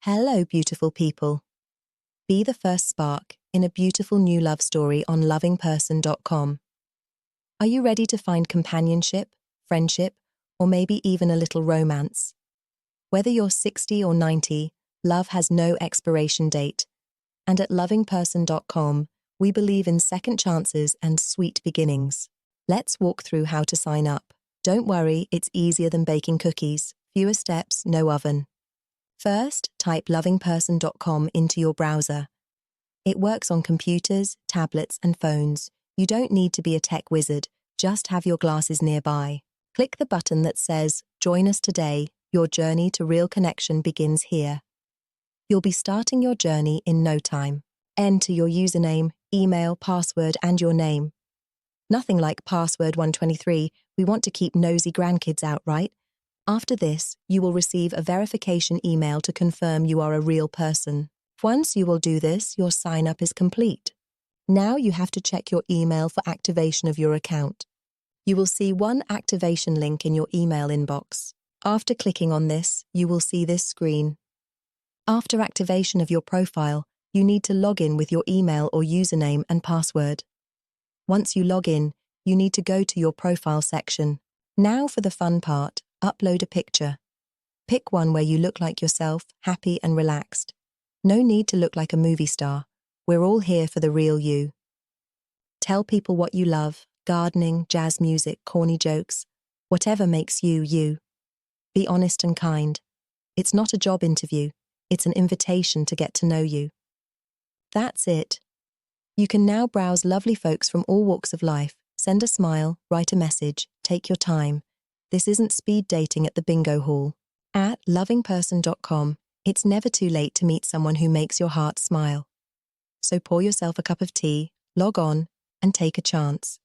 Hello, beautiful people. Be the first spark in a beautiful new love story on lovingperson.com. Are you ready to find companionship, friendship, or maybe even a little romance? Whether you're 60 or 90, love has no expiration date. And at lovingperson.com, we believe in second chances and sweet beginnings. Let's walk through how to sign up. Don't worry, it's easier than baking cookies. Fewer steps, no oven. First, type lovingperson.com into your browser. It works on computers, tablets, and phones. You don't need to be a tech wizard, just have your glasses nearby. Click the button that says, Join us today, your journey to real connection begins here. You'll be starting your journey in no time. Enter your username, email, password, and your name. Nothing like password 123, we want to keep nosy grandkids out, right? After this, you will receive a verification email to confirm you are a real person. Once you will do this, your sign-up is complete. Now you have to check your email for activation of your account. You will see one activation link in your email inbox. After clicking on this, you will see this screen. After activation of your profile, you need to log in with your email or username and password. Once you log in, you need to go to your profile section. Now for the fun part. Upload a picture. Pick one where you look like yourself, happy and relaxed. No need to look like a movie star. We're all here for the real you. Tell people what you love, gardening, jazz music, corny jokes, whatever makes you, you. Be honest and kind. It's not a job interview, it's an invitation to get to know you. That's it. You can now browse lovely folks from all walks of life, send a smile, write a message, take your time. This isn't speed dating at the bingo hall. At lovingperson.com, it's never too late to meet someone who makes your heart smile. So pour yourself a cup of tea, log on, and take a chance.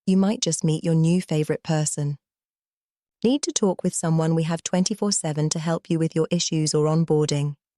You might just meet your new favorite person. Need to talk with someone? We have 24/7 to help you with your issues or onboarding.